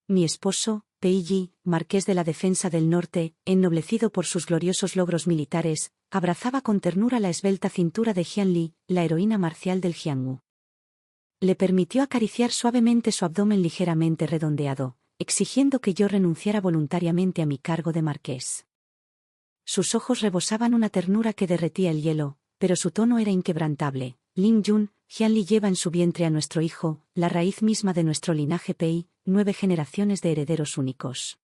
Mi esposo, Peiji, marqués de la Defensa del Norte, ennoblecido por sus gloriosos logros militares, abrazaba con ternura la esbelta cintura de Qianli, la heroína marcial del Jianghu. Le permitió acariciar suavemente su abdomen ligeramente redondeado, exigiendo que yo renunciara voluntariamente a mi cargo de marqués. Sus ojos rebosaban una ternura que derretía el hielo, pero su tono era inquebrantable. Ling Yun, Qianli lleva en su vientre a nuestro hijo, la raíz misma de nuestro linaje Pei, 9 generaciones de herederos únicos.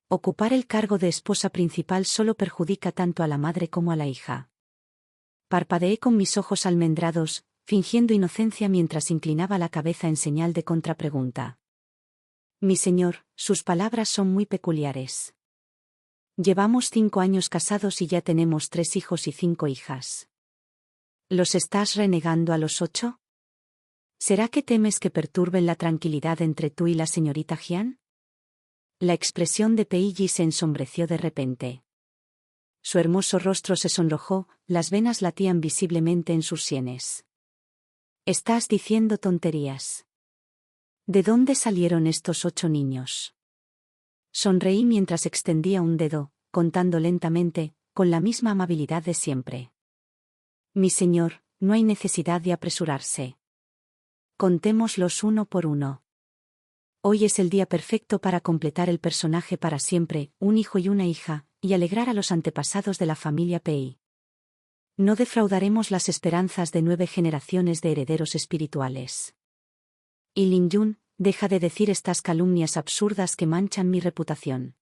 Ocupar el cargo de esposa principal solo perjudica tanto a la madre como a la hija. Parpadeé con mis ojos almendrados, fingiendo inocencia mientras inclinaba la cabeza en señal de contrapregunta. Mi señor, sus palabras son muy peculiares. Llevamos 5 años casados y ya tenemos 3 hijos y 5 hijas. ¿Los estás renegando a los 8? ¿Será que temes que perturben la tranquilidad entre tú y la señorita Jian? La expresión de Peiji se ensombreció de repente. Su hermoso rostro se sonrojó, las venas latían visiblemente en sus sienes. Estás diciendo tonterías. ¿De dónde salieron estos 8 niños? Sonreí mientras extendía un dedo, contando lentamente, con la misma amabilidad de siempre. Mi señor, no hay necesidad de apresurarse. Contémoslos uno por uno. Hoy es el día perfecto para completar el personaje para siempre, un hijo y una hija, y alegrar a los antepasados de la familia Pei. No defraudaremos las esperanzas de 9 generaciones de herederos espirituales. Y Ling Yun, deja de decir estas calumnias absurdas que manchan mi reputación.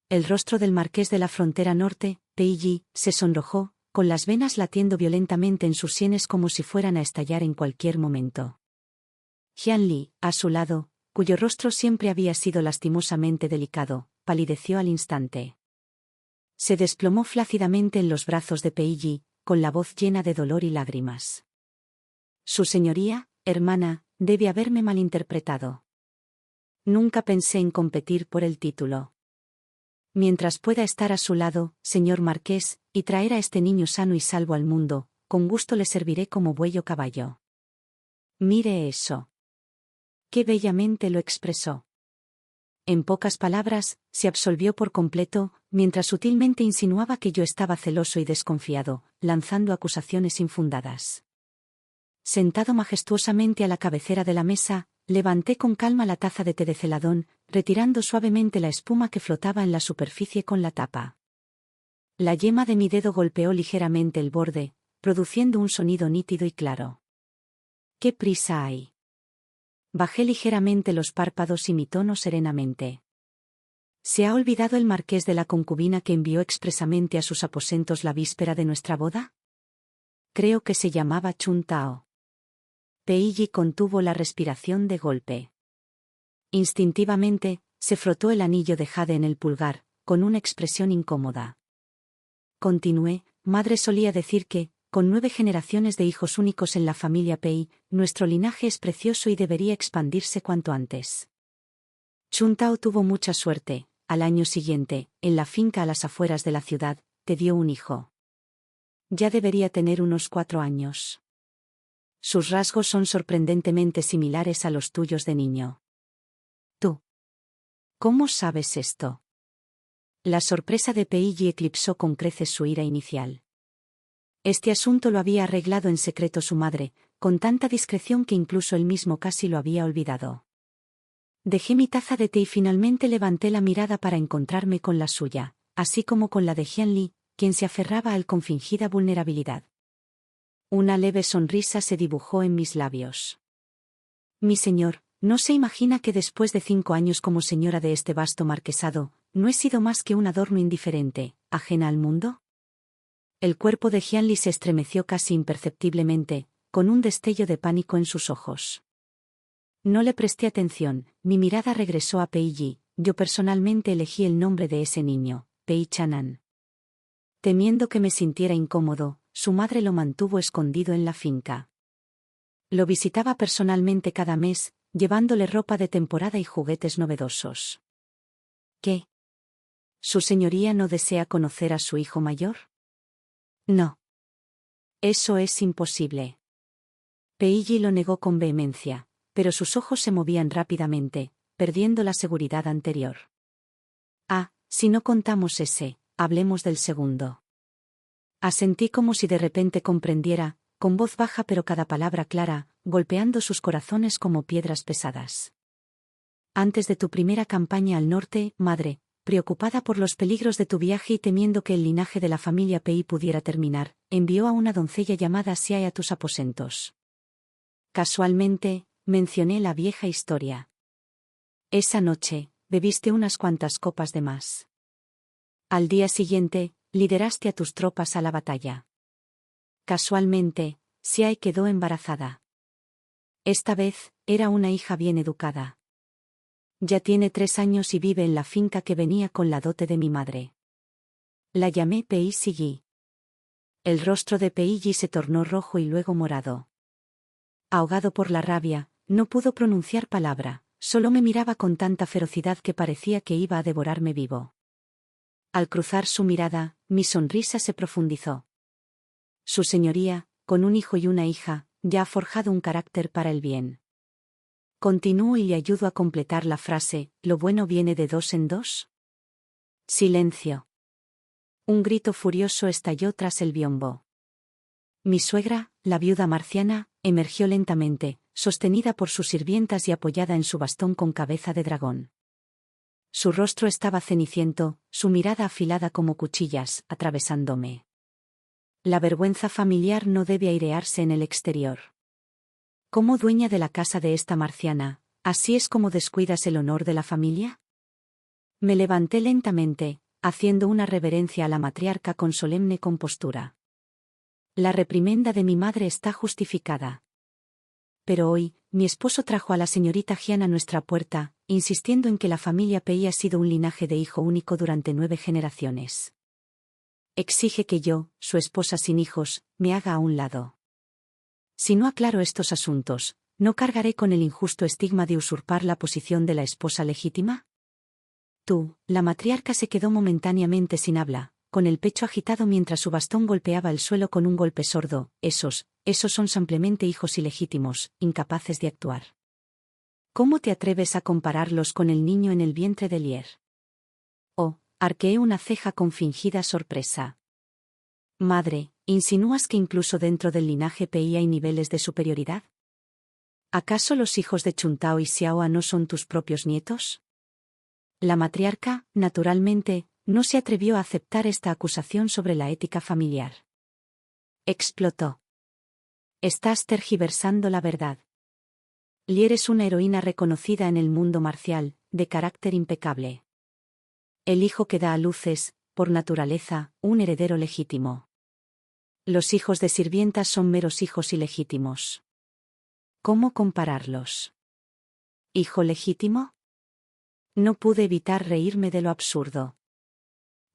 El rostro del marqués de la frontera norte, Peiji, se sonrojó, con las venas latiendo violentamente en sus sienes como si fueran a estallar en cualquier momento. Qianli, a su lado, cuyo rostro siempre había sido lastimosamente delicado, palideció al instante. Se desplomó flácidamente en los brazos de Peiji, con la voz llena de dolor y lágrimas. Su señoría, hermana, debe haberme malinterpretado. Nunca pensé en competir por el título. Mientras pueda estar a su lado, señor marqués, y traer a este niño sano y salvo al mundo, con gusto le serviré como buey o caballo. Mire eso. Qué bellamente lo expresó. En pocas palabras, se absolvió por completo, mientras sutilmente insinuaba que yo estaba celoso y desconfiado, lanzando acusaciones infundadas. Sentado majestuosamente a la cabecera de la mesa, levanté con calma la taza de té de celadón, retirando suavemente la espuma que flotaba en la superficie con la tapa. La yema de mi dedo golpeó ligeramente el borde, produciendo un sonido nítido y claro. ¿Qué prisa hay? Bajé ligeramente los párpados y mi tono serenamente. ¿Se ha olvidado el marqués de la concubina que envió expresamente a sus aposentos la víspera de nuestra boda? Creo que se llamaba Chun Tao. Peiji contuvo la respiración de golpe. Instintivamente, se frotó el anillo de jade en el pulgar, con una expresión incómoda. Continué, madre solía decir que, con 9 generaciones de hijos únicos en la familia Pei, nuestro linaje es precioso y debería expandirse cuanto antes. Chun Tao tuvo mucha suerte, al año siguiente, en la finca a las afueras de la ciudad, te dio un hijo. Ya debería tener unos 4 años. Sus rasgos son sorprendentemente similares a los tuyos de niño. ¿Tú? ¿Cómo sabes esto? La sorpresa de Peiji eclipsó con creces su ira inicial. Este asunto lo había arreglado en secreto su madre, con tanta discreción que incluso él mismo casi lo había olvidado. Dejé mi taza de té y finalmente levanté la mirada para encontrarme con la suya, así como con la de Qianli, quien se aferraba a él con fingida vulnerabilidad. Una leve sonrisa se dibujó en mis labios. Mi señor, ¿no se imagina que después de 5 años como señora de este vasto marquesado, no he sido más que un adorno indiferente, ajena al mundo? El cuerpo de Qianli se estremeció casi imperceptiblemente, con un destello de pánico en sus ojos. No le presté atención, mi mirada regresó a Peiji, yo personalmente elegí el nombre de ese niño, Pei Chanan. Temiendo que me sintiera incómodo, su madre lo mantuvo escondido en la finca. Lo visitaba personalmente cada mes, llevándole ropa de temporada y juguetes novedosos. ¿Qué? ¿Su señoría no desea conocer a su hijo mayor? No. Eso es imposible. Peiji lo negó con vehemencia, pero sus ojos se movían rápidamente, perdiendo la seguridad anterior. Ah, si no contamos ese, hablemos del segundo. Asentí como si de repente comprendiera, con voz baja pero cada palabra clara, golpeando sus corazones como piedras pesadas. Antes de tu primera campaña al norte, madre, preocupada por los peligros de tu viaje y temiendo que el linaje de la familia Pei pudiera terminar, envió a una doncella llamada Xiae a tus aposentos. Casualmente, mencioné la vieja historia. Esa noche, bebiste unas cuantas copas de más. Al día siguiente, lideraste a tus tropas a la batalla. Casualmente, Xiae quedó embarazada. Esta vez, era una hija bien educada. Ya tiene 3 años y vive en la finca que venía con la dote de mi madre. La llamé Pei Yi. El rostro de Pei Yi se tornó rojo y luego morado. Ahogado por la rabia, no pudo pronunciar palabra, solo me miraba con tanta ferocidad que parecía que iba a devorarme vivo. Al cruzar su mirada, mi sonrisa se profundizó. Su señoría, con un hijo y una hija, ya ha forjado un carácter para el bien. Continúo y le ayudo a completar la frase, ¿lo bueno viene de dos en dos? Silencio. Un grito furioso estalló tras el biombo. Mi suegra, la viuda marciana, emergió lentamente, sostenida por sus sirvientas y apoyada en su bastón con cabeza de dragón. Su rostro estaba ceniciento, su mirada afilada como cuchillas, atravesándome. La vergüenza familiar no debe airearse en el exterior. Como dueña de la casa de esta marciana, ¿así es como descuidas el honor de la familia? Me levanté lentamente, haciendo una reverencia a la matriarca con solemne compostura. La reprimenda de mi madre está justificada. Pero hoy, mi esposo trajo a la señorita Jian a nuestra puerta, insistiendo en que la familia Pei ha sido un linaje de hijo único durante 9 generaciones. Exige que yo, su esposa sin hijos, me haga a un lado. Si no aclaro estos asuntos, ¿no cargaré con el injusto estigma de usurpar la posición de la esposa legítima? Tú, la matriarca se quedó momentáneamente sin habla, con el pecho agitado mientras su bastón golpeaba el suelo con un golpe sordo. Esos son simplemente hijos ilegítimos, incapaces de actuar. ¿Cómo te atreves a compararlos con el niño en el vientre de Lier? Oh, arqueé una ceja con fingida sorpresa. Madre, ¿insinúas que incluso dentro del linaje Pei hay niveles de superioridad? ¿Acaso los hijos de Chuntao y Xiaoa no son tus propios nietos? La matriarca, naturalmente, no se atrevió a aceptar esta acusación sobre la ética familiar. Explotó. Estás tergiversando la verdad. Lier es una heroína reconocida en el mundo marcial, de carácter impecable. El hijo que da a luz es, por naturaleza, un heredero legítimo. Los hijos de sirvientas son meros hijos ilegítimos. ¿Cómo compararlos? ¿Hijo legítimo? No pude evitar reírme de lo absurdo.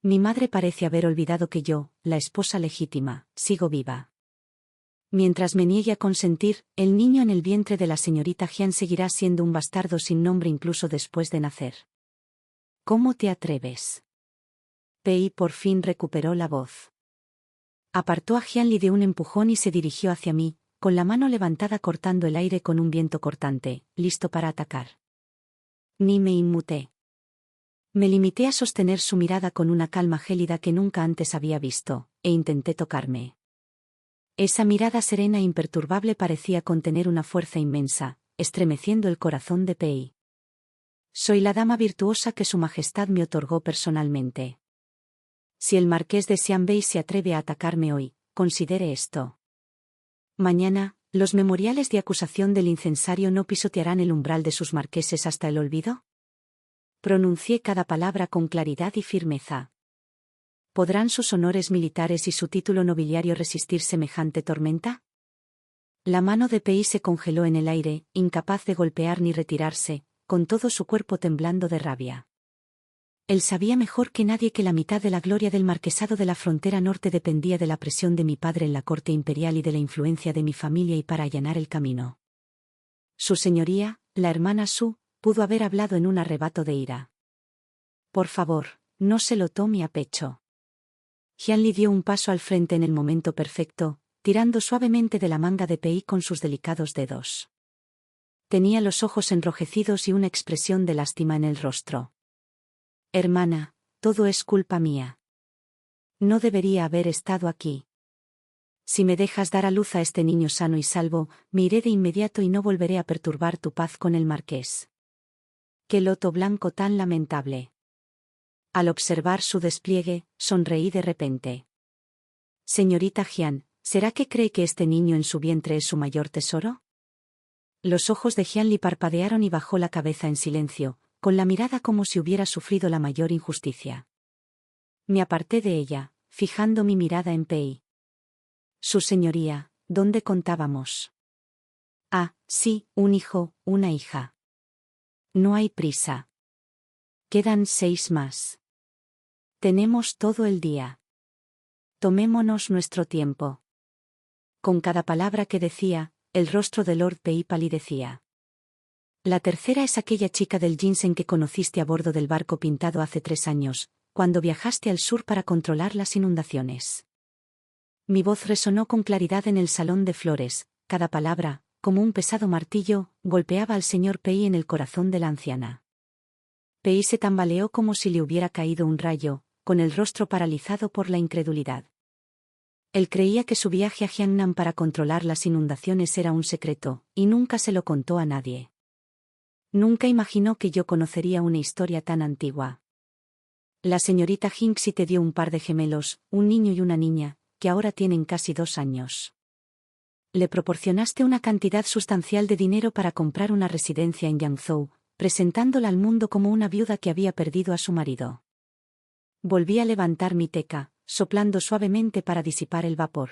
Mi madre parece haber olvidado que yo, la esposa legítima, sigo viva. Mientras me niegue a consentir, el niño en el vientre de la señorita Jian seguirá siendo un bastardo sin nombre incluso después de nacer. ¿Cómo te atreves? Pei por fin recuperó la voz. Apartó a Jianli de un empujón y se dirigió hacia mí, con la mano levantada cortando el aire con un viento cortante, listo para atacar. Ni me inmuté. Me limité a sostener su mirada con una calma gélida que nunca antes había visto, e intenté tocarme. Esa mirada serena e imperturbable parecía contener una fuerza inmensa, estremeciendo el corazón de Pei. Soy la dama virtuosa que su majestad me otorgó personalmente. Si el marqués de Xianbei se atreve a atacarme hoy, considere esto. Mañana, ¿los memoriales de acusación del incensario no pisotearán el umbral de sus marqueses hasta el olvido? Pronuncié cada palabra con claridad y firmeza. ¿Podrán sus honores militares y su título nobiliario resistir semejante tormenta? La mano de Pei se congeló en el aire, incapaz de golpear ni retirarse, con todo su cuerpo temblando de rabia. Él sabía mejor que nadie que la mitad de la gloria del marquesado de la frontera norte dependía de la presión de mi padre en la corte imperial y de la influencia de mi familia y para allanar el camino. Su señoría, la hermana Su, pudo haber hablado en un arrebato de ira. Por favor, no se lo tome a pecho. Jianli dio un paso al frente en el momento perfecto, tirando suavemente de la manga de Pei con sus delicados dedos. Tenía los ojos enrojecidos y una expresión de lástima en el rostro. Hermana, todo es culpa mía. No debería haber estado aquí. Si me dejas dar a luz a este niño sano y salvo, me iré de inmediato y no volveré a perturbar tu paz con el marqués. ¡Qué loto blanco tan lamentable! Al observar su despliegue, sonreí de repente. Señorita Jian, ¿será que cree que este niño en su vientre es su mayor tesoro? Los ojos de Jianli parpadearon y bajó la cabeza en silencio, con la mirada como si hubiera sufrido la mayor injusticia. Me aparté de ella, fijando mi mirada en Pei. Su señoría, ¿dónde contábamos? Ah, sí, un hijo, una hija. No hay prisa. Quedan 6 más. Tenemos todo el día. Tomémonos nuestro tiempo. Con cada palabra que decía, el rostro de Lord Pei palidecía. La tercera es aquella chica del ginseng que conociste a bordo del barco pintado hace 3 años, cuando viajaste al sur para controlar las inundaciones. Mi voz resonó con claridad en el salón de flores, cada palabra, como un pesado martillo, golpeaba al señor Pei en el corazón de la anciana. Pei se tambaleó como si le hubiera caído un rayo, con el rostro paralizado por la incredulidad. Él creía que su viaje a Jiangnan para controlar las inundaciones era un secreto, y nunca se lo contó a nadie. Nunca imaginó que yo conocería una historia tan antigua. La señorita Jinxie te dio un par de gemelos, un niño y una niña, que ahora tienen casi 2 años. Le proporcionaste una cantidad sustancial de dinero para comprar una residencia en Yangzhou, presentándola al mundo como una viuda que había perdido a su marido. Volví a levantar mi teca, soplando suavemente para disipar el vapor.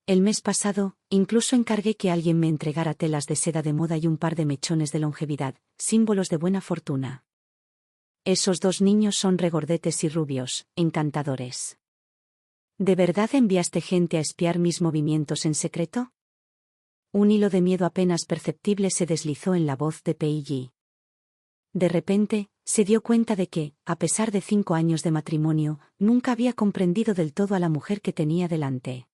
El mes pasado, incluso encargué que alguien me entregara telas de seda de moda y un par de mechones de longevidad, símbolos de buena fortuna. Esos 2 niños son regordetes y rubios, encantadores. ¿De verdad enviaste gente a espiar mis movimientos en secreto? Un hilo de miedo apenas perceptible se deslizó en la voz de Pei Yi. De repente, se dio cuenta de que, a pesar de 5 años de matrimonio, nunca había comprendido del todo a la mujer que tenía delante.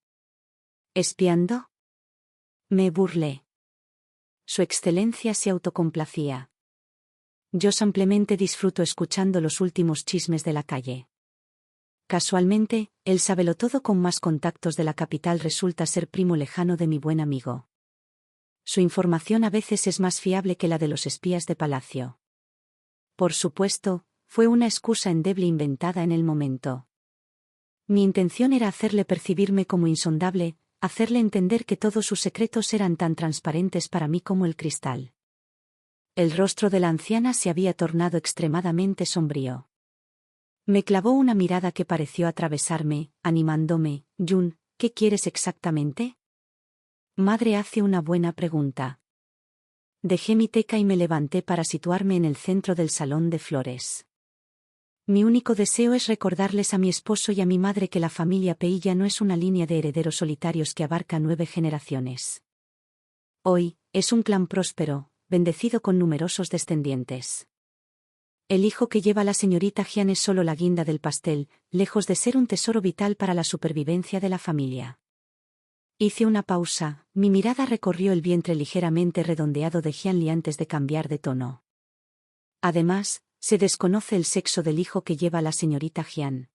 ¿Espiando? Me burlé. Su excelencia se autocomplacía. Yo simplemente disfruto escuchando los últimos chismes de la calle. Casualmente, el sabelotodo con más contactos de la capital resulta ser primo lejano de mi buen amigo. Su información a veces es más fiable que la de los espías de palacio. Por supuesto, fue una excusa endeble inventada en el momento. Mi intención era hacerle percibirme como insondable, hacerle entender que todos sus secretos eran tan transparentes para mí como el cristal. El rostro de la anciana se había tornado extremadamente sombrío. Me clavó una mirada que pareció atravesarme, animándome. Jun, ¿qué quieres exactamente? Madre hace una buena pregunta. Dejé mi teca y me levanté para situarme en el centro del salón de flores. Mi único deseo es recordarles a mi esposo y a mi madre que la familia Pei ya no es una línea de herederos solitarios que abarca 9 generaciones. Hoy, es un clan próspero, bendecido con numerosos descendientes. El hijo que lleva la señorita Jian es solo la guinda del pastel, lejos de ser un tesoro vital para la supervivencia de la familia. Hice una pausa, mi mirada recorrió el vientre ligeramente redondeado de Jianli antes de cambiar de tono. Además, se desconoce el sexo del hijo que lleva la señorita Jian.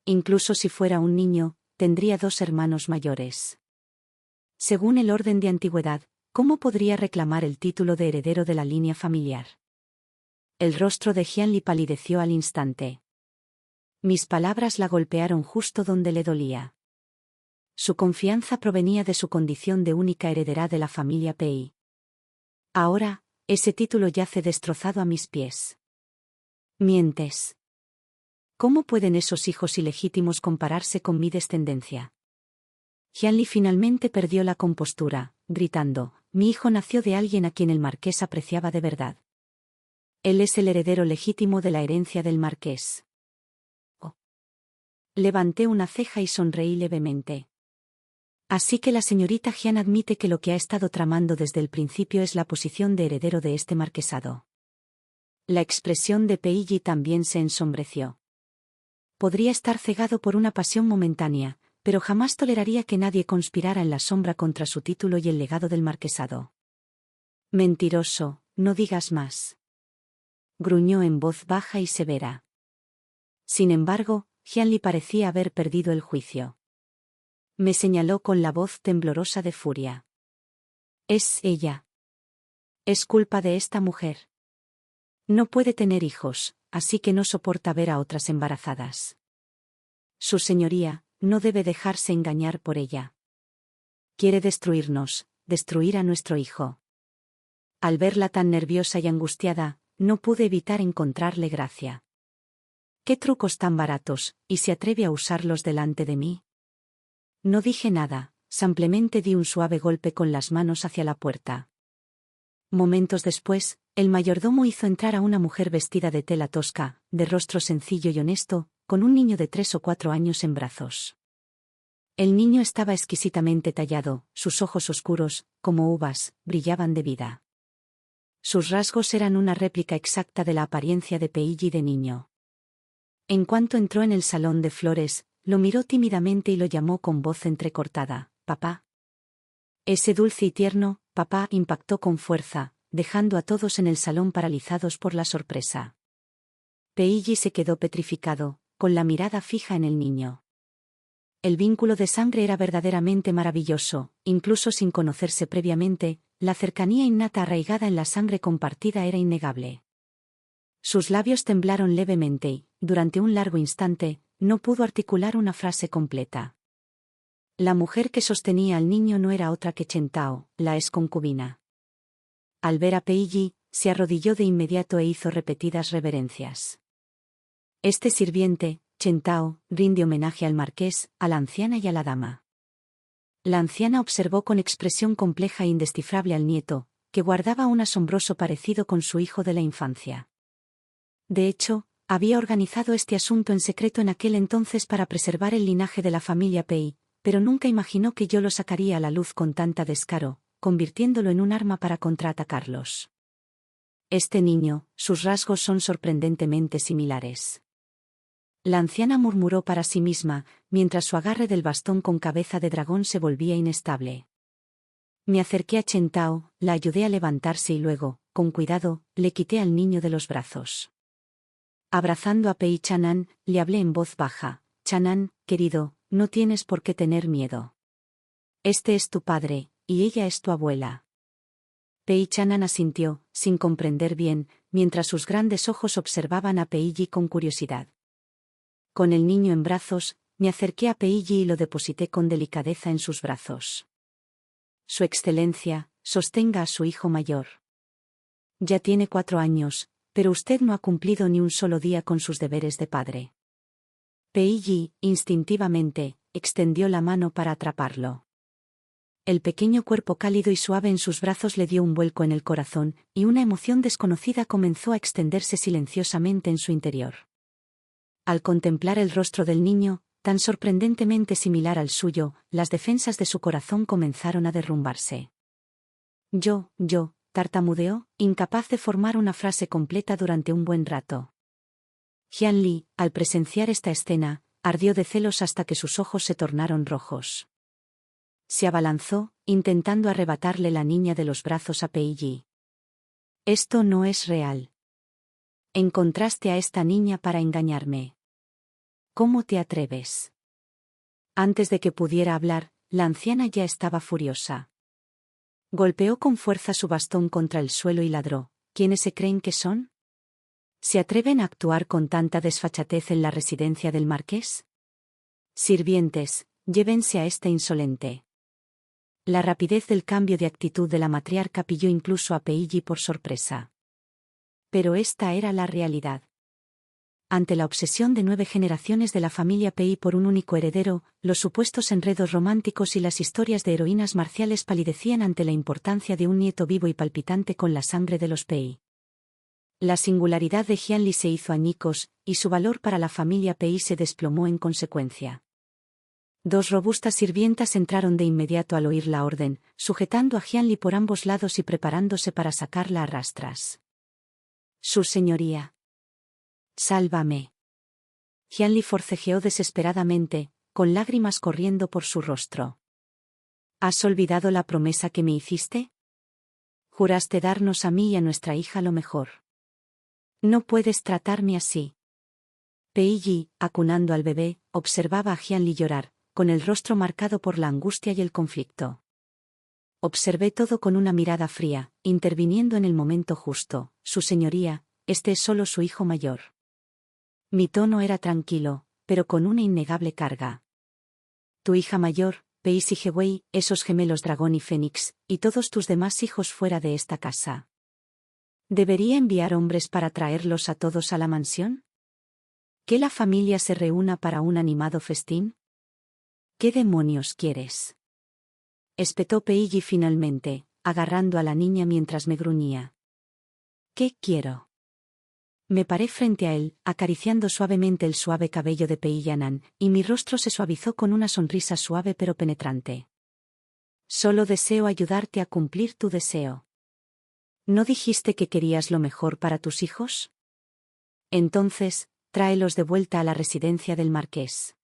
Incluso si fuera un niño, tendría 2 hermanos mayores. Según el orden de antigüedad, ¿cómo podría reclamar el título de heredero de la línea familiar? El rostro de Jianli palideció al instante. Mis palabras la golpearon justo donde le dolía. Su confianza provenía de su condición de única heredera de la familia Pei. Ahora, ese título yace destrozado a mis pies. Mientes. ¿Cómo pueden esos hijos ilegítimos compararse con mi descendencia? Jianli finalmente perdió la compostura, gritando, mi hijo nació de alguien a quien el marqués apreciaba de verdad. Él es el heredero legítimo de la herencia del marqués. Oh. Levanté una ceja y sonreí levemente. Así que la señorita Jian admite que lo que ha estado tramando desde el principio es la posición de heredero de este marquesado. La expresión de Pei Yi también se ensombreció. Podría estar cegado por una pasión momentánea, pero jamás toleraría que nadie conspirara en la sombra contra su título y el legado del marquesado. Mentiroso, no digas más. Gruñó en voz baja y severa. Sin embargo, Xianli parecía haber perdido el juicio. Me señaló con la voz temblorosa de furia. Es ella. Es culpa de esta mujer. No puede tener hijos, así que no soporta ver a otras embarazadas. Su señoría, no debe dejarse engañar por ella. Quiere destruirnos, destruir a nuestro hijo. Al verla tan nerviosa y angustiada, no pude evitar encontrarle gracia. ¿Qué trucos tan baratos, y se atreve a usarlos delante de mí? No dije nada, simplemente di un suave golpe con las manos hacia la puerta. Momentos después, el mayordomo hizo entrar a una mujer vestida de tela tosca, de rostro sencillo y honesto, con un niño de 3 o 4 años en brazos. El niño estaba exquisitamente tallado, sus ojos oscuros, como uvas, brillaban de vida. Sus rasgos eran una réplica exacta de la apariencia de Peilli de niño. En cuanto entró en el salón de flores, lo miró tímidamente y lo llamó con voz entrecortada, «Papá». Ese dulce y tierno «papá» impactó con fuerza, dejando a todos en el salón paralizados por la sorpresa. Peilli se quedó petrificado, con la mirada fija en el niño. El vínculo de sangre era verdaderamente maravilloso, incluso sin conocerse previamente, la cercanía innata arraigada en la sangre compartida era innegable. Sus labios temblaron levemente y, durante un largo instante, no pudo articular una frase completa. La mujer que sostenía al niño no era otra que Chen Tao, la exconcubina. Al ver a Peilli, se arrodilló de inmediato e hizo repetidas reverencias. Este sirviente, Chen Tao, rinde homenaje al marqués, a la anciana y a la dama. La anciana observó con expresión compleja e indescifrable al nieto, que guardaba un asombroso parecido con su hijo de la infancia. De hecho, había organizado este asunto en secreto en aquel entonces para preservar el linaje de la familia Pei, pero nunca imaginó que yo lo sacaría a la luz con tanta descaro, convirtiéndolo en un arma para contraatacarlos. Este niño, sus rasgos son sorprendentemente similares. La anciana murmuró para sí misma, mientras su agarre del bastón con cabeza de dragón se volvía inestable. Me acerqué a Chen Tao, la ayudé a levantarse y luego, con cuidado, le quité al niño de los brazos. Abrazando a Pei Chanan, le hablé en voz baja. Chanan, querido, no tienes por qué tener miedo. Este es tu padre, y ella es tu abuela. Pei Chanan asintió, sin comprender bien, mientras sus grandes ojos observaban a Peilli con curiosidad. Con el niño en brazos, me acerqué a Peilli y lo deposité con delicadeza en sus brazos. Su excelencia, sostenga a su hijo mayor. Ya tiene 4 años, pero usted no ha cumplido ni un solo día con sus deberes de padre. Peilli, instintivamente, extendió la mano para atraparlo. El pequeño cuerpo cálido y suave en sus brazos le dio un vuelco en el corazón, y una emoción desconocida comenzó a extenderse silenciosamente en su interior. Al contemplar el rostro del niño, tan sorprendentemente similar al suyo, las defensas de su corazón comenzaron a derrumbarse. Yo, tartamudeó, incapaz de formar una frase completa durante un buen rato. Xianli, al presenciar esta escena, ardió de celos hasta que sus ojos se tornaron rojos. Se abalanzó, intentando arrebatarle la niña de los brazos a Peilli. Esto no es real. Encontraste a esta niña para engañarme. ¿Cómo te atreves? Antes de que pudiera hablar, la anciana ya estaba furiosa. Golpeó con fuerza su bastón contra el suelo y ladró. ¿Quiénes se creen que son? ¿Se atreven a actuar con tanta desfachatez en la residencia del marqués? Sirvientes, llévense a este insolente. La rapidez del cambio de actitud de la matriarca pilló incluso a Peilli por sorpresa. Pero esta era la realidad. Ante la obsesión de 9 generaciones de la familia Pei por un único heredero, los supuestos enredos románticos y las historias de heroínas marciales palidecían ante la importancia de un nieto vivo y palpitante con la sangre de los Pei. La singularidad de Xianli se hizo añicos, y su valor para la familia Pei se desplomó en consecuencia. 2 robustas sirvientas entraron de inmediato al oír la orden, sujetando a Xianli por ambos lados y preparándose para sacarla a rastras. Su señoría. Sálvame. Xianli forcejeó desesperadamente, con lágrimas corriendo por su rostro. ¿Has olvidado la promesa que me hiciste? Juraste darnos a mí y a nuestra hija lo mejor. No puedes tratarme así. Peiji, acunando al bebé, observaba a Qianli llorar, con el rostro marcado por la angustia y el conflicto. Observé todo con una mirada fría, interviniendo en el momento justo. Su señoría, este es solo su hijo mayor. Mi tono era tranquilo, pero con una innegable carga. Tu hija mayor, Peisi Hewei, esos gemelos dragón y fénix, y todos tus demás hijos fuera de esta casa. ¿Debería enviar hombres para traerlos a todos a la mansión? ¿Que la familia se reúna para un animado festín? ¿Qué demonios quieres? Espetó Peiji finalmente, agarrando a la niña mientras me gruñía. ¿Qué quiero? Me paré frente a él, acariciando suavemente el suave cabello de Peiyanan, y mi rostro se suavizó con una sonrisa suave pero penetrante. Solo deseo ayudarte a cumplir tu deseo. ¿No dijiste que querías lo mejor para tus hijos? Entonces, tráelos de vuelta a la residencia del marqués.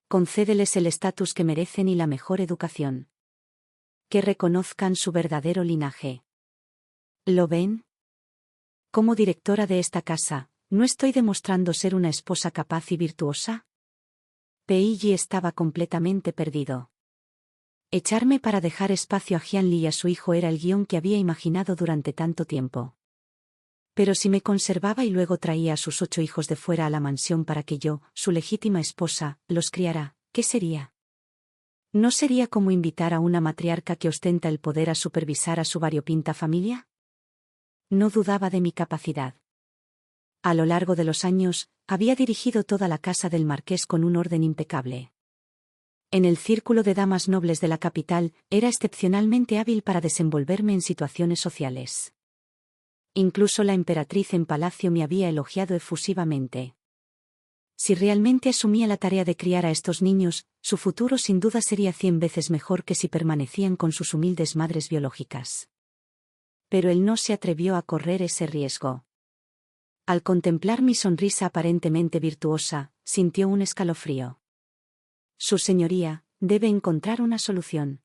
Concédeles el estatus que merecen y la mejor educación. Que reconozcan su verdadero linaje. ¿Lo ven? Como directora de esta casa, ¿no estoy demostrando ser una esposa capaz y virtuosa? Peiji estaba completamente perdido. Echarme para dejar espacio a Qianli y a su hijo era el guión que había imaginado durante tanto tiempo. Pero si me conservaba y luego traía a sus 8 hijos de fuera a la mansión para que yo, su legítima esposa, los criara, ¿qué sería? ¿No sería como invitar a una matriarca que ostenta el poder a supervisar a su variopinta familia? No dudaba de mi capacidad. A lo largo de los años, había dirigido toda la casa del marqués con un orden impecable. En el círculo de damas nobles de la capital, era excepcionalmente hábil para desenvolverme en situaciones sociales. Incluso la emperatriz en palacio me había elogiado efusivamente. Si realmente asumía la tarea de criar a estos niños, su futuro sin duda sería 100 veces mejor que si permanecían con sus humildes madres biológicas. Pero él no se atrevió a correr ese riesgo. Al contemplar mi sonrisa aparentemente virtuosa, sintió un escalofrío. Su señoría, debe encontrar una solución.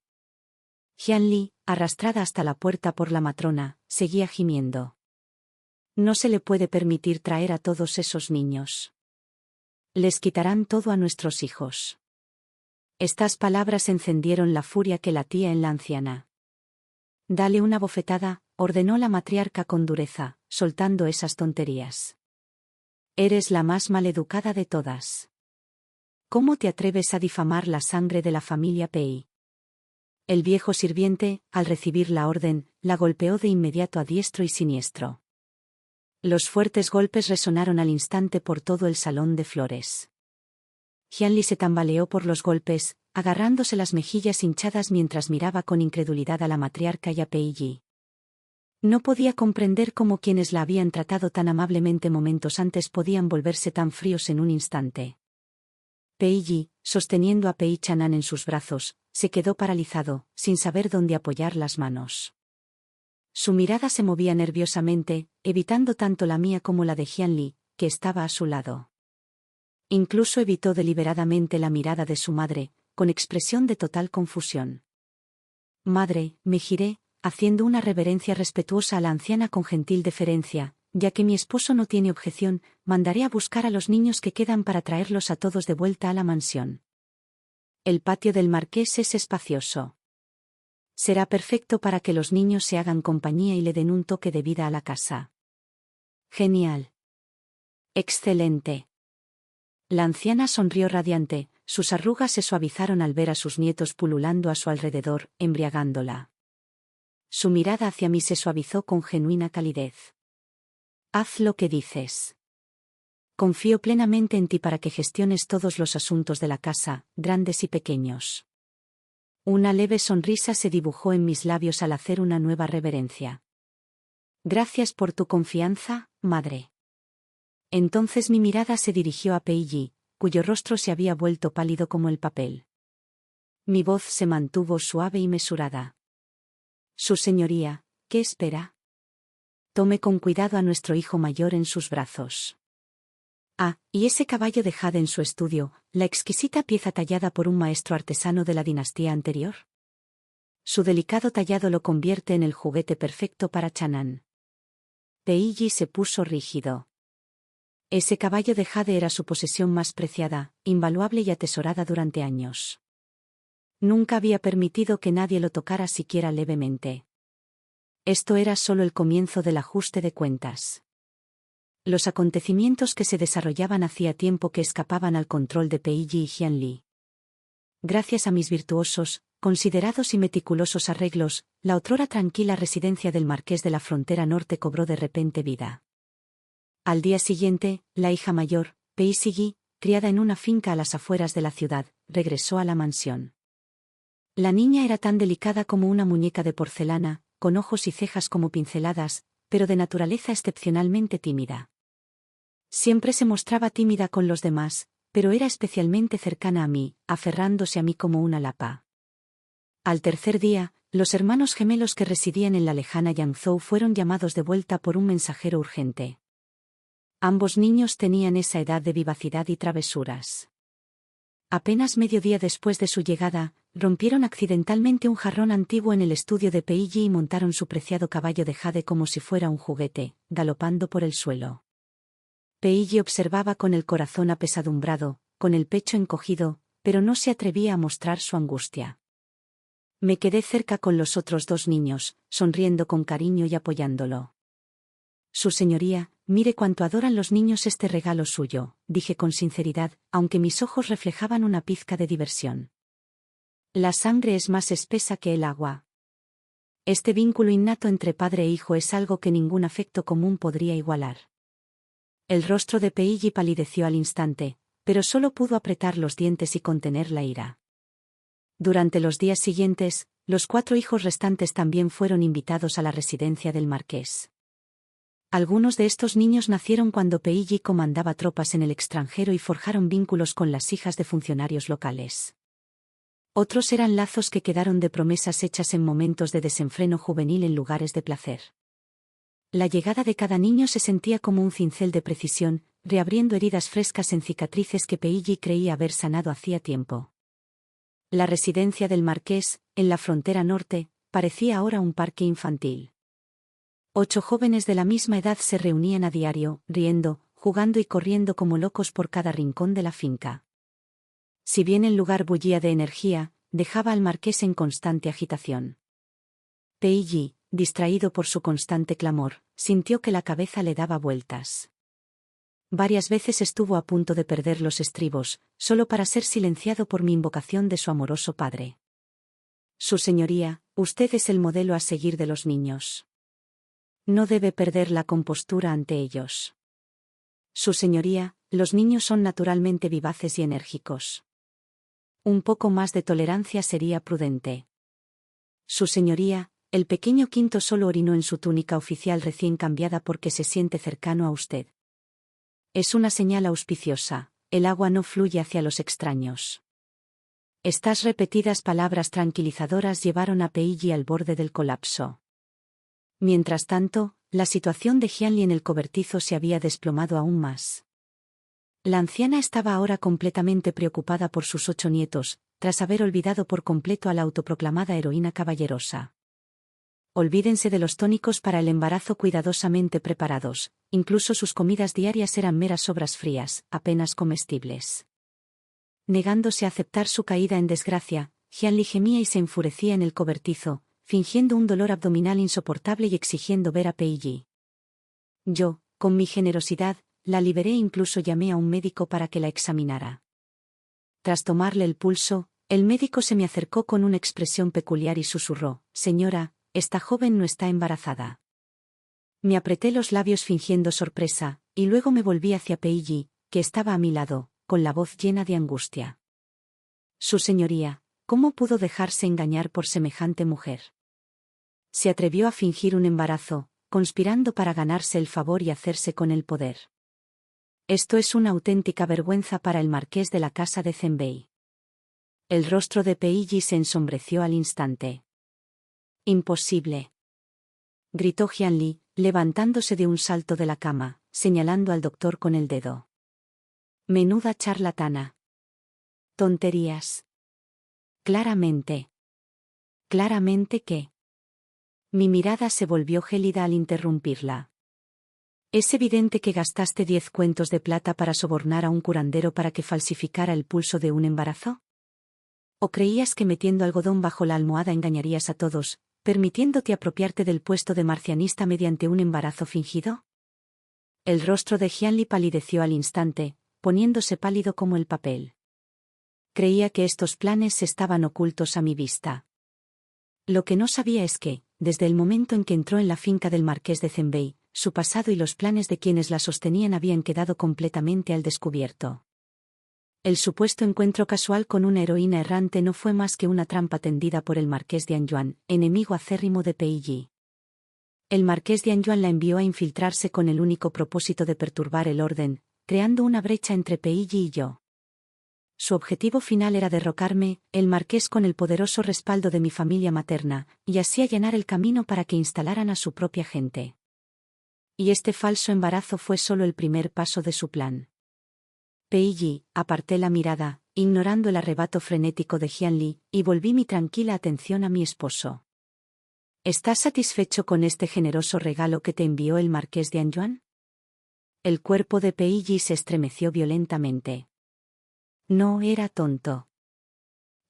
Qianli, arrastrada hasta la puerta por la matrona, seguía gimiendo. No se le puede permitir traer a todos esos niños. Les quitarán todo a nuestros hijos. Estas palabras encendieron la furia que latía en la anciana. Dale una bofetada, ordenó la matriarca con dureza, soltando esas tonterías. Eres la más maleducada de todas. ¿Cómo te atreves a difamar la sangre de la familia Pei? El viejo sirviente, al recibir la orden, la golpeó de inmediato a diestro y siniestro. Los fuertes golpes resonaron al instante por todo el salón de flores. Qianli se tambaleó por los golpes, agarrándose las mejillas hinchadas mientras miraba con incredulidad a la matriarca y a Peiji. No podía comprender cómo quienes la habían tratado tan amablemente momentos antes podían volverse tan fríos en un instante. Peiji, sosteniendo a Pei Chanan en sus brazos, se quedó paralizado, sin saber dónde apoyar las manos. Su mirada se movía nerviosamente, evitando tanto la mía como la de Qianli, que estaba a su lado. Incluso evitó deliberadamente la mirada de su madre, con expresión de total confusión. Madre, me giré, haciendo una reverencia respetuosa a la anciana con gentil deferencia, ya que mi esposo no tiene objeción, mandaré a buscar a los niños que quedan para traerlos a todos de vuelta a la mansión. El patio del marqués es espacioso. Será perfecto para que los niños se hagan compañía y le den un toque de vida a la casa. Genial. Excelente. La anciana sonrió radiante, sus arrugas se suavizaron al ver a sus nietos pululando a su alrededor, embriagándola. Su mirada hacia mí se suavizó con genuina calidez. Haz lo que dices. Confío plenamente en ti para que gestiones todos los asuntos de la casa, grandes y pequeños. Una leve sonrisa se dibujó en mis labios al hacer una nueva reverencia. Gracias por tu confianza, madre. Entonces mi mirada se dirigió a Peiji, cuyo rostro se había vuelto pálido como el papel. Mi voz se mantuvo suave y mesurada. Su señoría, ¿qué espera? Tome con cuidado a nuestro hijo mayor en sus brazos. Ah, y ese caballo de jade en su estudio, la exquisita pieza tallada por un maestro artesano de la dinastía anterior. Su delicado tallado lo convierte en el juguete perfecto para Chanan. Peiji se puso rígido. Ese caballo de jade era su posesión más preciada, invaluable y atesorada durante años. Nunca había permitido que nadie lo tocara siquiera levemente. Esto era solo el comienzo del ajuste de cuentas. Los acontecimientos que se desarrollaban hacía tiempo que escapaban al control de Peiji y Jianli. Gracias a mis virtuosos, considerados y meticulosos arreglos, la otrora tranquila residencia del Marqués de la Frontera Norte cobró de repente vida. Al día siguiente, la hija mayor, Peisigi, criada en una finca a las afueras de la ciudad, regresó a la mansión. La niña era tan delicada como una muñeca de porcelana, con ojos y cejas como pinceladas, pero de naturaleza excepcionalmente tímida. Siempre se mostraba tímida con los demás, pero era especialmente cercana a mí, aferrándose a mí como una lapa. Al tercer día, los hermanos gemelos que residían en la lejana Yangzhou fueron llamados de vuelta por un mensajero urgente. Ambos niños tenían esa edad de vivacidad y travesuras. Apenas medio día después de su llegada, rompieron accidentalmente un jarrón antiguo en el estudio de Peiji y montaron su preciado caballo de jade como si fuera un juguete, galopando por el suelo. Peiji observaba con el corazón apesadumbrado, con el pecho encogido, pero no se atrevía a mostrar su angustia. Me quedé cerca con los otros dos niños, sonriendo con cariño y apoyándolo. Su señoría, mire cuánto adoran los niños este regalo suyo, dije con sinceridad, aunque mis ojos reflejaban una pizca de diversión. La sangre es más espesa que el agua. Este vínculo innato entre padre e hijo es algo que ningún afecto común podría igualar. El rostro de Peiji palideció al instante, pero solo pudo apretar los dientes y contener la ira. Durante los días siguientes, los 4 hijos restantes también fueron invitados a la residencia del marqués. Algunos de estos niños nacieron cuando Peiji comandaba tropas en el extranjero y forjaron vínculos con las hijas de funcionarios locales. Otros eran lazos que quedaron de promesas hechas en momentos de desenfreno juvenil en lugares de placer. La llegada de cada niño se sentía como un cincel de precisión, reabriendo heridas frescas en cicatrices que Peiji creía haber sanado hacía tiempo. La residencia del marqués, en la frontera norte, parecía ahora un parque infantil. 8 jóvenes de la misma edad se reunían a diario, riendo, jugando y corriendo como locos por cada rincón de la finca. Si bien el lugar bullía de energía, dejaba al marqués en constante agitación. Peiji, distraído por su constante clamor, sintió que la cabeza le daba vueltas. Varias veces estuvo a punto de perder los estribos, solo para ser silenciado por mi invocación de su amoroso padre. Su señoría, usted es el modelo a seguir de los niños. No debe perder la compostura ante ellos. Su señoría, los niños son naturalmente vivaces y enérgicos. Un poco más de tolerancia sería prudente. Su señoría, el pequeño Quinto solo orinó en su túnica oficial recién cambiada porque se siente cercano a usted. Es una señal auspiciosa, el agua no fluye hacia los extraños. Estas repetidas palabras tranquilizadoras llevaron a Peiji al borde del colapso. Mientras tanto, la situación de Jianli en el cobertizo se había desplomado aún más. La anciana estaba ahora completamente preocupada por sus 8 nietos, tras haber olvidado por completo a la autoproclamada heroína caballerosa. Olvídense de los tónicos para el embarazo cuidadosamente preparados, incluso sus comidas diarias eran meras sobras frías, apenas comestibles. Negándose a aceptar su caída en desgracia, Jianli gemía y se enfurecía en el cobertizo, fingiendo un dolor abdominal insoportable y exigiendo ver a Peiji. Yo, con mi generosidad, la liberé e incluso llamé a un médico para que la examinara. Tras tomarle el pulso, el médico se me acercó con una expresión peculiar y susurró: «Señora, esta joven no está embarazada». Me apreté los labios fingiendo sorpresa, y luego me volví hacia Peiji, que estaba a mi lado, con la voz llena de angustia. «Su señoría, ¿cómo pudo dejarse engañar por semejante mujer? Se atrevió a fingir un embarazo, conspirando para ganarse el favor y hacerse con el poder. Esto es una auténtica vergüenza para el marqués de la casa de Zenbei». El rostro de Peiji se ensombreció al instante. «Imposible», gritó Jianli, levantándose de un salto de la cama, señalando al doctor con el dedo. «Menuda charlatana». «Tonterías». «Claramente». Claramente que. Mi mirada se volvió gélida al interrumpirla. Es evidente que gastaste 10 cuentos de plata para sobornar a un curandero para que falsificara el pulso de un embarazo. ¿O creías que metiendo algodón bajo la almohada engañarías a todos, permitiéndote apropiarte del puesto de marcianista mediante un embarazo fingido? El rostro de Xianli palideció al instante, poniéndose pálido como el papel. Creía que estos planes estaban ocultos a mi vista. Lo que no sabía es que, desde el momento en que entró en la finca del marqués de Zhenbei, su pasado y los planes de quienes la sostenían habían quedado completamente al descubierto. El supuesto encuentro casual con una heroína errante no fue más que una trampa tendida por el marqués de Anyuan, enemigo acérrimo de Pei Yi. El marqués de Anyuan la envió a infiltrarse con el único propósito de perturbar el orden, creando una brecha entre Pei Yi y yo. Su objetivo final era derrocarme, el marqués con el poderoso respaldo de mi familia materna, y así allanar el camino para que instalaran a su propia gente. Y este falso embarazo fue solo el primer paso de su plan. Pei Yi, aparté la mirada, ignorando el arrebato frenético de Xianli, y volví mi tranquila atención a mi esposo. ¿Estás satisfecho con este generoso regalo que te envió el marqués de Anyuan? El cuerpo de Pei Yi se estremeció violentamente. No era tonto.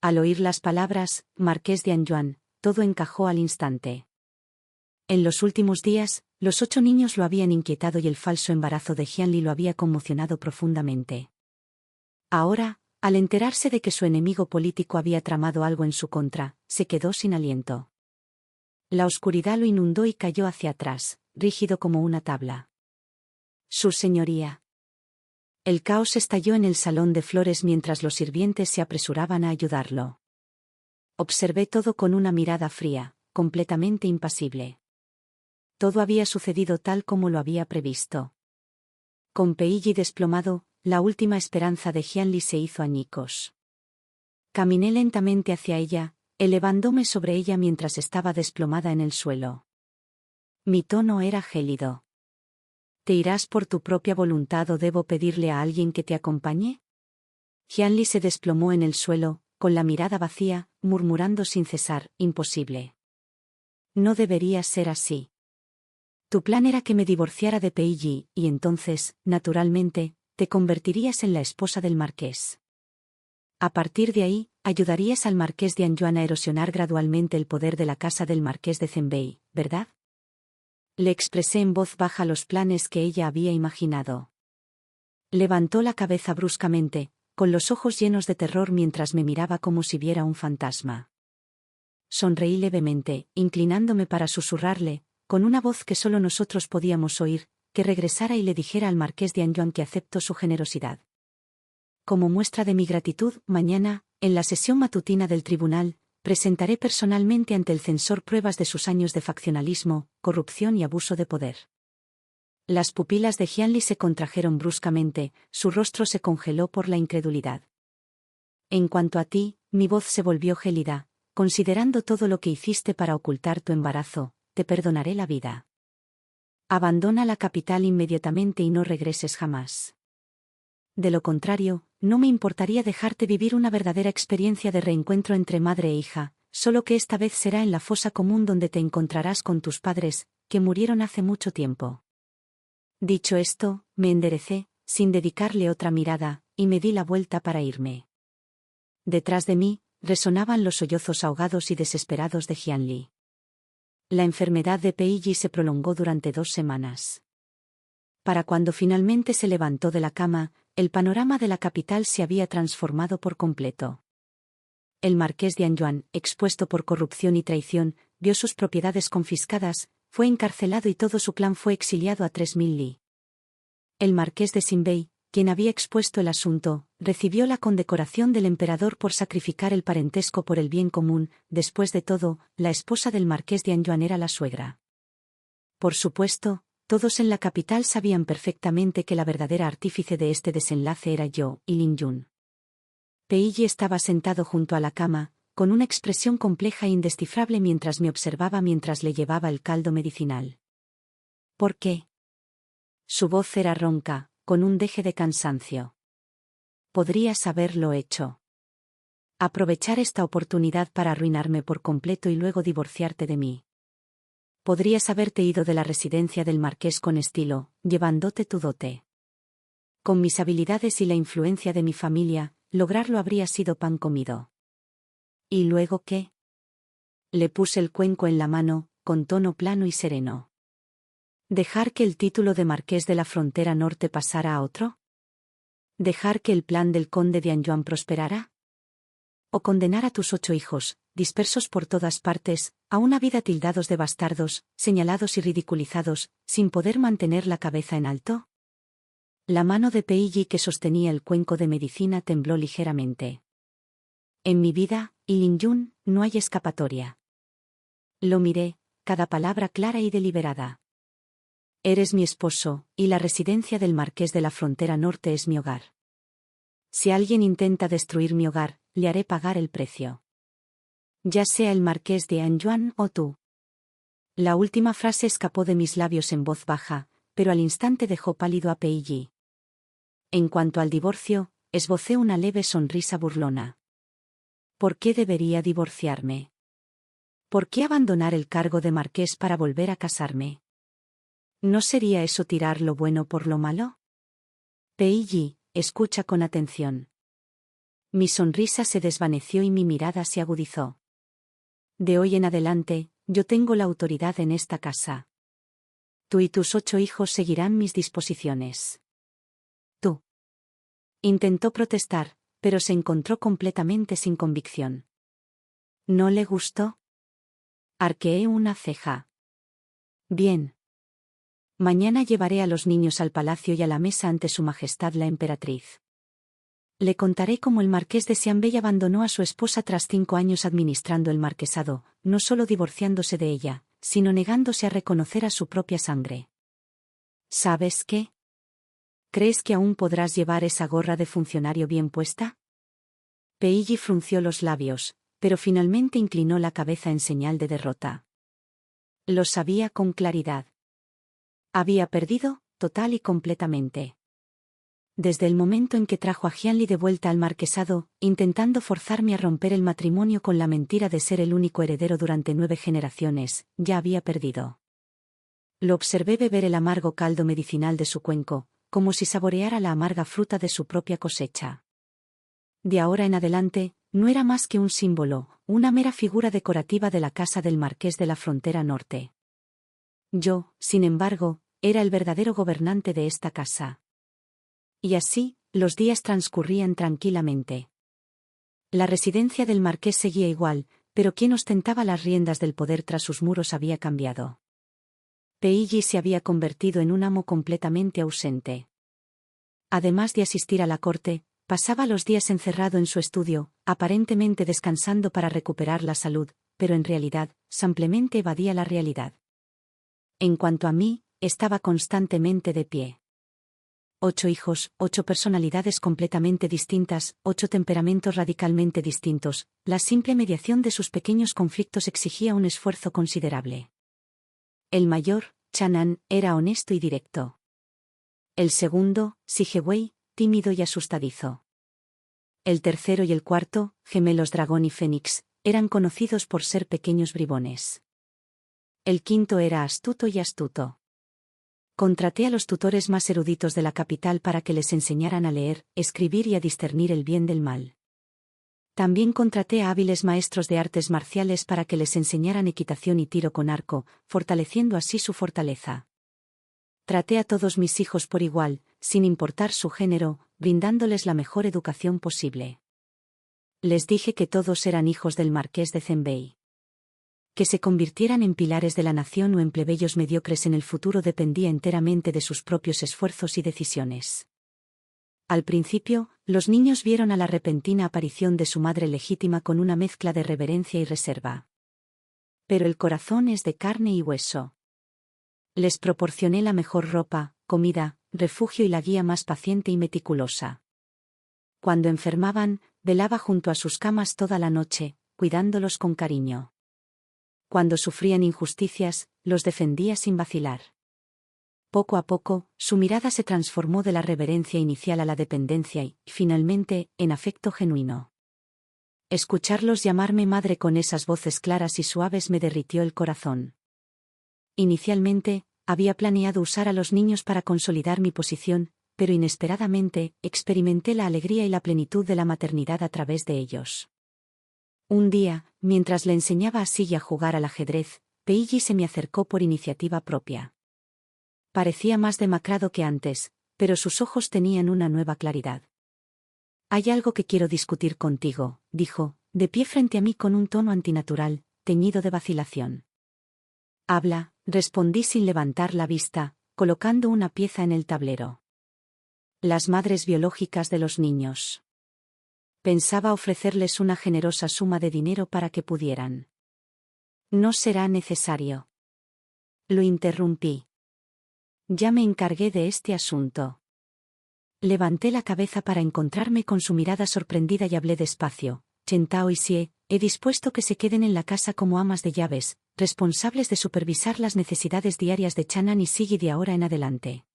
Al oír las palabras, marqués de Anyuan, todo encajó al instante. En los últimos días, los 8 niños lo habían inquietado y el falso embarazo de Xianli lo había conmocionado profundamente. Ahora, al enterarse de que su enemigo político había tramado algo en su contra, se quedó sin aliento. La oscuridad lo inundó y cayó hacia atrás, rígido como una tabla. Su señoría. El caos estalló en el salón de flores mientras los sirvientes se apresuraban a ayudarlo. Observé todo con una mirada fría, completamente impasible. Todo había sucedido tal como lo había previsto. Con Pei Yi desplomado, la última esperanza de Xianli se hizo añicos. Caminé lentamente hacia ella, elevándome sobre ella mientras estaba desplomada en el suelo. Mi tono era gélido. ¿Te irás por tu propia voluntad o debo pedirle a alguien que te acompañe? Xianli se desplomó en el suelo, con la mirada vacía, murmurando sin cesar, imposible. No debería ser así. Tu plan era que me divorciara de Pei Yi, y entonces, naturalmente, te convertirías en la esposa del marqués. A partir de ahí, ayudarías al marqués de Anyuan a erosionar gradualmente el poder de la casa del marqués de Zhenbei, ¿verdad? Le expresé en voz baja los planes que ella había imaginado. Levantó la cabeza bruscamente, con los ojos llenos de terror mientras me miraba como si viera un fantasma. Sonreí levemente, inclinándome para susurrarle, con una voz que solo nosotros podíamos oír, que regresara y le dijera al marqués de Anyuan que acepto su generosidad. Como muestra de mi gratitud, mañana, en la sesión matutina del tribunal, presentaré personalmente ante el censor pruebas de sus años de faccionalismo, corrupción y abuso de poder. Las pupilas de Xianli se contrajeron bruscamente, su rostro se congeló por la incredulidad. En cuanto a ti, mi voz se volvió gélida, considerando todo lo que hiciste para ocultar tu embarazo, te perdonaré la vida. Abandona la capital inmediatamente y no regreses jamás. De lo contrario, no me importaría dejarte vivir una verdadera experiencia de reencuentro entre madre e hija, solo que esta vez será en la fosa común donde te encontrarás con tus padres, que murieron hace mucho tiempo. Dicho esto, me enderecé, sin dedicarle otra mirada, y me di la vuelta para irme. Detrás de mí, resonaban los sollozos ahogados y desesperados de Xianli. La enfermedad de Pei Yi se prolongó durante 2 semanas. Para cuando finalmente se levantó de la cama, el panorama de la capital se había transformado por completo. El marqués de Anyuan, expuesto por corrupción y traición, vio sus propiedades confiscadas, fue encarcelado y todo su clan fue exiliado a 3000 li. El marqués de Zhenbei, quien había expuesto el asunto, recibió la condecoración del emperador por sacrificar el parentesco por el bien común. Después de todo, la esposa del marqués de Anyuan era la suegra. Por supuesto, todos en la capital sabían perfectamente que la verdadera artífice de este desenlace era yo, y Lin Yun. Pei Yi estaba sentado junto a la cama, con una expresión compleja e indescifrable mientras me observaba mientras le llevaba el caldo medicinal. ¿Por qué? Su voz era ronca, con un deje de cansancio. Podrías haberlo hecho. Aprovechar esta oportunidad para arruinarme por completo y luego divorciarte de mí. Podrías haberte ido de la residencia del marqués con estilo, llevándote tu dote. Con mis habilidades y la influencia de mi familia, lograrlo habría sido pan comido. ¿Y luego qué? Le puse el cuenco en la mano, con tono plano y sereno. ¿Dejar que el título de marqués de la frontera norte pasara a otro? ¿Dejar que el plan del conde de Anjouan prosperara? ¿O condenar a tus 8 hijos, dispersos por todas partes, a una vida tildados de bastardos, señalados y ridiculizados, sin poder mantener la cabeza en alto? La mano de Peilly que sostenía el cuenco de medicina tembló ligeramente. En mi vida, Ilinyun, no hay escapatoria. Lo miré, cada palabra clara y deliberada. Eres mi esposo, y la residencia del marqués de la frontera norte es mi hogar. Si alguien intenta destruir mi hogar, le haré pagar el precio. Ya sea el marqués de Anjouan o tú. La última frase escapó de mis labios en voz baja, pero al instante dejó pálido a Peilly. En cuanto al divorcio, esbocé una leve sonrisa burlona. ¿Por qué debería divorciarme? ¿Por qué abandonar el cargo de marqués para volver a casarme? ¿No sería eso tirar lo bueno por lo malo? Peilly, escucha con atención. Mi sonrisa se desvaneció y mi mirada se agudizó. De hoy en adelante, yo tengo la autoridad en esta casa. Tú y tus 8 hijos seguirán mis disposiciones. Tú. Intentó protestar, pero se encontró completamente sin convicción. ¿No le gustó? Arqueé una ceja. Bien. Mañana llevaré a los niños al palacio y a la mesa ante su majestad la emperatriz. Le contaré cómo el marqués de Xianbei abandonó a su esposa tras 5 años administrando el marquesado, no solo divorciándose de ella, sino negándose a reconocer a su propia sangre. ¿Sabes qué? ¿Crees que aún podrás llevar esa gorra de funcionario bien puesta? Peilly frunció los labios, pero finalmente inclinó la cabeza en señal de derrota. Lo sabía con claridad. Había perdido, total y completamente. Desde el momento en que trajo a Xianli de vuelta al marquesado, intentando forzarme a romper el matrimonio con la mentira de ser el único heredero durante 9 generaciones, ya había perdido. Lo observé beber el amargo caldo medicinal de su cuenco, como si saboreara la amarga fruta de su propia cosecha. De ahora en adelante, no era más que un símbolo, una mera figura decorativa de la casa del marqués de la frontera norte. Yo, sin embargo, era el verdadero gobernante de esta casa. Y así, los días transcurrían tranquilamente. La residencia del marqués seguía igual, pero quien ostentaba las riendas del poder tras sus muros había cambiado. Peilly se había convertido en un amo completamente ausente. Además de asistir a la corte, pasaba los días encerrado en su estudio, aparentemente descansando para recuperar la salud, pero en realidad, simplemente evadía la realidad. En cuanto a mí, estaba constantemente de pie. 8 hijos, 8 personalidades completamente distintas, 8 temperamentos radicalmente distintos, la simple mediación de sus pequeños conflictos exigía un esfuerzo considerable. El mayor, Chanan, era honesto y directo. El segundo, Sigewei, tímido y asustadizo. El tercero y el cuarto, gemelos Dragón y Fénix, eran conocidos por ser pequeños bribones. El quinto era astuto y astuto. Contraté a los tutores más eruditos de la capital para que les enseñaran a leer, escribir y a discernir el bien del mal. También contraté a hábiles maestros de artes marciales para que les enseñaran equitación y tiro con arco, fortaleciendo así su fortaleza. Traté a todos mis hijos por igual, sin importar su género, brindándoles la mejor educación posible. Les dije que todos eran hijos del marqués de Xianbei. Que se convirtieran en pilares de la nación o en plebeyos mediocres en el futuro dependía enteramente de sus propios esfuerzos y decisiones. Al principio, los niños vieron a la repentina aparición de su madre legítima con una mezcla de reverencia y reserva. Pero el corazón es de carne y hueso. Les proporcioné la mejor ropa, comida, refugio y la guía más paciente y meticulosa. Cuando enfermaban, velaba junto a sus camas toda la noche, cuidándolos con cariño. Cuando sufrían injusticias, los defendía sin vacilar. Poco a poco, su mirada se transformó de la reverencia inicial a la dependencia y, finalmente, en afecto genuino. Escucharlos llamarme madre con esas voces claras y suaves me derritió el corazón. Inicialmente, había planeado usar a los niños para consolidar mi posición, pero inesperadamente, experimenté la alegría y la plenitud de la maternidad a través de ellos. Un día, mientras le enseñaba a Siggy a jugar al ajedrez, Peiji se me acercó por iniciativa propia. Parecía más demacrado que antes, pero sus ojos tenían una nueva claridad. «Hay algo que quiero discutir contigo», dijo, de pie frente a mí con un tono antinatural, teñido de vacilación. «Habla», respondí sin levantar la vista, colocando una pieza en el tablero. Las madres biológicas de los niños. Pensaba ofrecerles una generosa suma de dinero para que pudieran. «No será necesario». Lo interrumpí. «Ya me encargué de este asunto». Levanté la cabeza para encontrarme con su mirada sorprendida y hablé despacio. «Chen Tao y Xie, he dispuesto que se queden en la casa como amas de llaves, responsables de supervisar las necesidades diarias de Chanan y Siggy de ahora en adelante».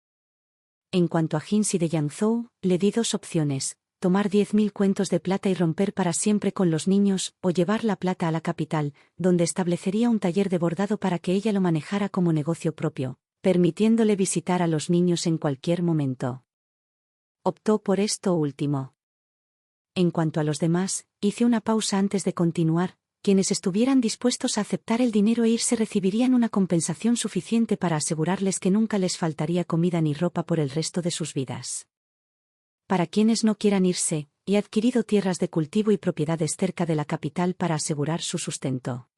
En cuanto a Jinsi de Yangzhou, le di dos opciones: tomar 10.000 cuentos de plata y romper para siempre con los niños, o llevar la plata a la capital, donde establecería un taller de bordado para que ella lo manejara como negocio propio, permitiéndole visitar a los niños en cualquier momento. Optó por esto último. En cuanto a los demás, hice una pausa antes de continuar. Quienes estuvieran dispuestos a aceptar el dinero e irse recibirían una compensación suficiente para asegurarles que nunca les faltaría comida ni ropa por el resto de sus vidas. Para quienes no quieran irse, he adquirido tierras de cultivo y propiedades cerca de la capital para asegurar su sustento.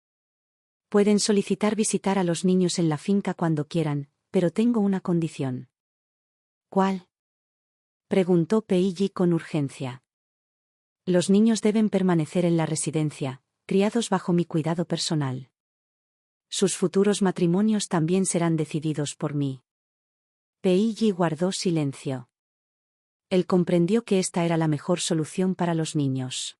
Pueden solicitar visitar a los niños en la finca cuando quieran, pero tengo una condición. ¿Cuál?, preguntó Peiji con urgencia. Los niños deben permanecer en la residencia, criados bajo mi cuidado personal. Sus futuros matrimonios también serán decididos por mí. Peiji guardó silencio. Él comprendió que esta era la mejor solución para los niños.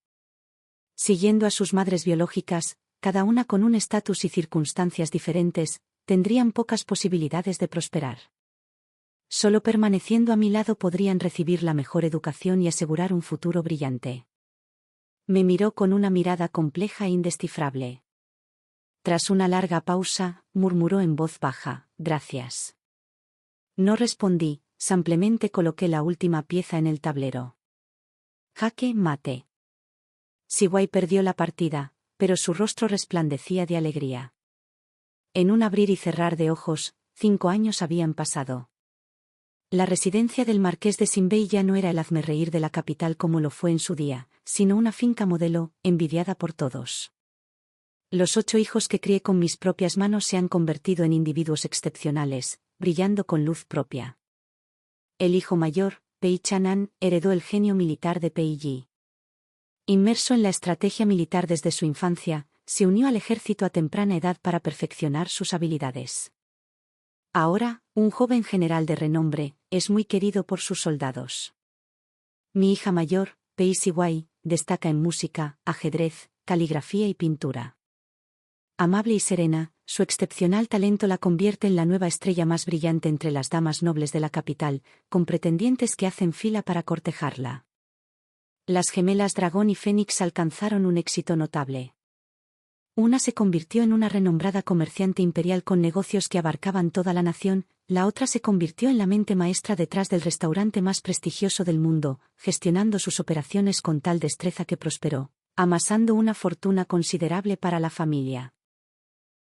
Siguiendo a sus madres biológicas, cada una con un estatus y circunstancias diferentes, tendrían pocas posibilidades de prosperar. Solo permaneciendo a mi lado podrían recibir la mejor educación y asegurar un futuro brillante. Me miró con una mirada compleja e indescifrable. Tras una larga pausa, murmuró en voz baja: «Gracias». No respondí, simplemente coloqué la última pieza en el tablero. Jaque mate. Siwai perdió la partida, pero su rostro resplandecía de alegría. En un abrir y cerrar de ojos, 5 años habían pasado. La residencia del marqués de Sinbei ya no era el hazmerreír de la capital como lo fue en su día, sino una finca modelo, envidiada por todos. Los 8 hijos que crié con mis propias manos se han convertido en individuos excepcionales, brillando con luz propia. El hijo mayor, Pei Chanan, heredó el genio militar de Peiji. Inmerso en la estrategia militar desde su infancia, se unió al ejército a temprana edad para perfeccionar sus habilidades. Ahora, un joven general de renombre, es muy querido por sus soldados. Mi hija mayor, Pei Siwai, destaca en música, ajedrez, caligrafía y pintura. Amable y serena, su excepcional talento la convierte en la nueva estrella más brillante entre las damas nobles de la capital, con pretendientes que hacen fila para cortejarla. Las gemelas Dragón y Fénix alcanzaron un éxito notable. Una se convirtió en una renombrada comerciante imperial con negocios que abarcaban toda la nación, la otra se convirtió en la mente maestra detrás del restaurante más prestigioso del mundo, gestionando sus operaciones con tal destreza que prosperó, amasando una fortuna considerable para la familia.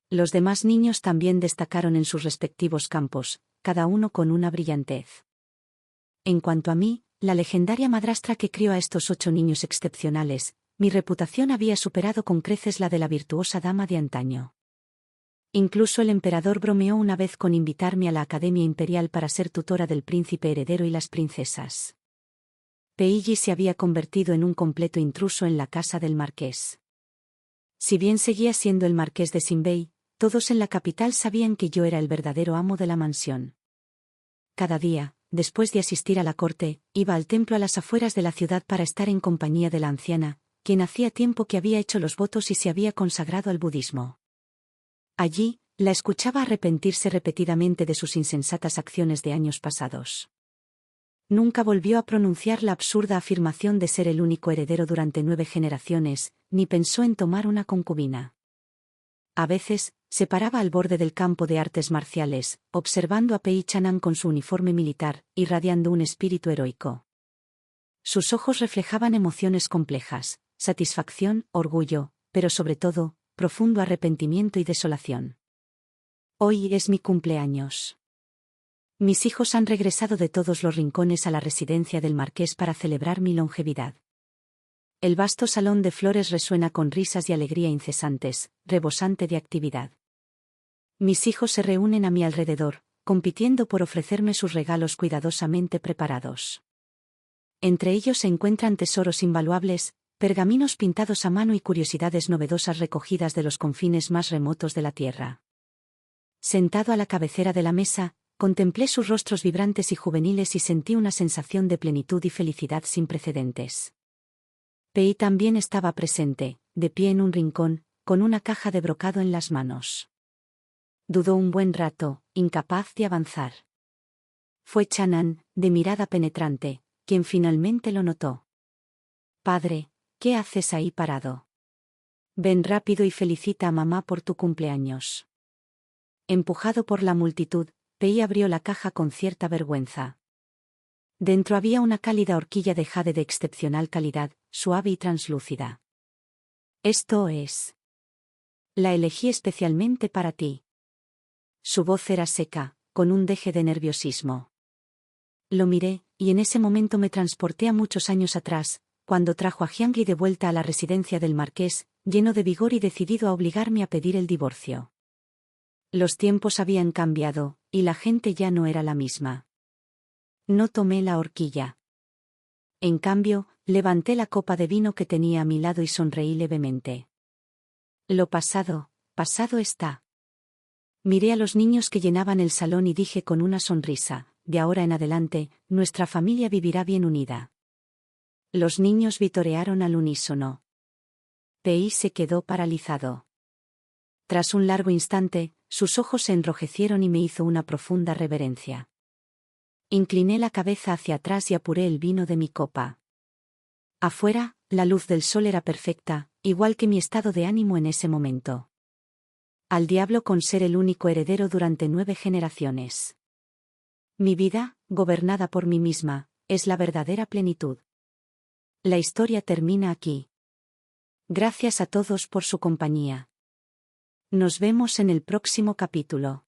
Los demás niños también destacaron en sus respectivos campos, cada uno con una brillantez. En cuanto a mí, la legendaria madrastra que crió a estos 8 niños excepcionales, mi reputación había superado con creces la de la virtuosa dama de antaño. Incluso el emperador bromeó una vez con invitarme a la Academia Imperial para ser tutora del príncipe heredero y las princesas. Peiji se había convertido en un completo intruso en la casa del marqués. Si bien seguía siendo el marqués de Sinbei, todos en la capital sabían que yo era el verdadero amo de la mansión. Cada día, después de asistir a la corte, iba al templo a las afueras de la ciudad para estar en compañía de la anciana, quien hacía tiempo que había hecho los votos y se había consagrado al budismo. Allí, la escuchaba arrepentirse repetidamente de sus insensatas acciones de años pasados. Nunca volvió a pronunciar la absurda afirmación de ser el único heredero durante 9 generaciones, ni pensó en tomar una concubina. A veces, se paraba al borde del campo de artes marciales, observando a Pei Chang'an con su uniforme militar, irradiando un espíritu heroico. Sus ojos reflejaban emociones complejas, satisfacción, orgullo, pero sobre todo, profundo arrepentimiento y desolación. Hoy es mi cumpleaños. Mis hijos han regresado de todos los rincones a la residencia del marqués para celebrar mi longevidad. El vasto salón de flores resuena con risas y alegría incesantes, rebosante de actividad. Mis hijos se reúnen a mi alrededor, compitiendo por ofrecerme sus regalos cuidadosamente preparados. Entre ellos se encuentran tesoros invaluables, pergaminos pintados a mano y curiosidades novedosas recogidas de los confines más remotos de la tierra. Sentado a la cabecera de la mesa, contemplé sus rostros vibrantes y juveniles y sentí una sensación de plenitud y felicidad sin precedentes. Pei también estaba presente, de pie en un rincón, con una caja de brocado en las manos. Dudó un buen rato, incapaz de avanzar. Fue Chang'an, de mirada penetrante, quien finalmente lo notó. «Padre, ¿qué haces ahí parado? Ven rápido y felicita a mamá por tu cumpleaños». Empujado por la multitud, Pei abrió la caja con cierta vergüenza. Dentro había una cálida horquilla de jade de excepcional calidad, suave y translúcida. «Esto es. La elegí especialmente para ti». Su voz era seca, con un deje de nerviosismo. Lo miré, y en ese momento me transporté a muchos años atrás, cuando trajo a Jiangli de vuelta a la residencia del marqués, lleno de vigor y decidido a obligarme a pedir el divorcio. Los tiempos habían cambiado, y la gente ya no era la misma. No tomé la horquilla. En cambio, levanté la copa de vino que tenía a mi lado y sonreí levemente. Lo pasado, pasado está. Miré a los niños que llenaban el salón y dije con una sonrisa, de ahora en adelante, nuestra familia vivirá bien unida. Los niños vitorearon al unísono. Pei se quedó paralizado. Tras un largo instante, sus ojos se enrojecieron y me hizo una profunda reverencia. Incliné la cabeza hacia atrás y apuré el vino de mi copa. Afuera, la luz del sol era perfecta, igual que mi estado de ánimo en ese momento. Al diablo con ser el único heredero durante 9 generaciones. Mi vida, gobernada por mí misma, es la verdadera plenitud. La historia termina aquí. Gracias a todos por su compañía. Nos vemos en el próximo capítulo.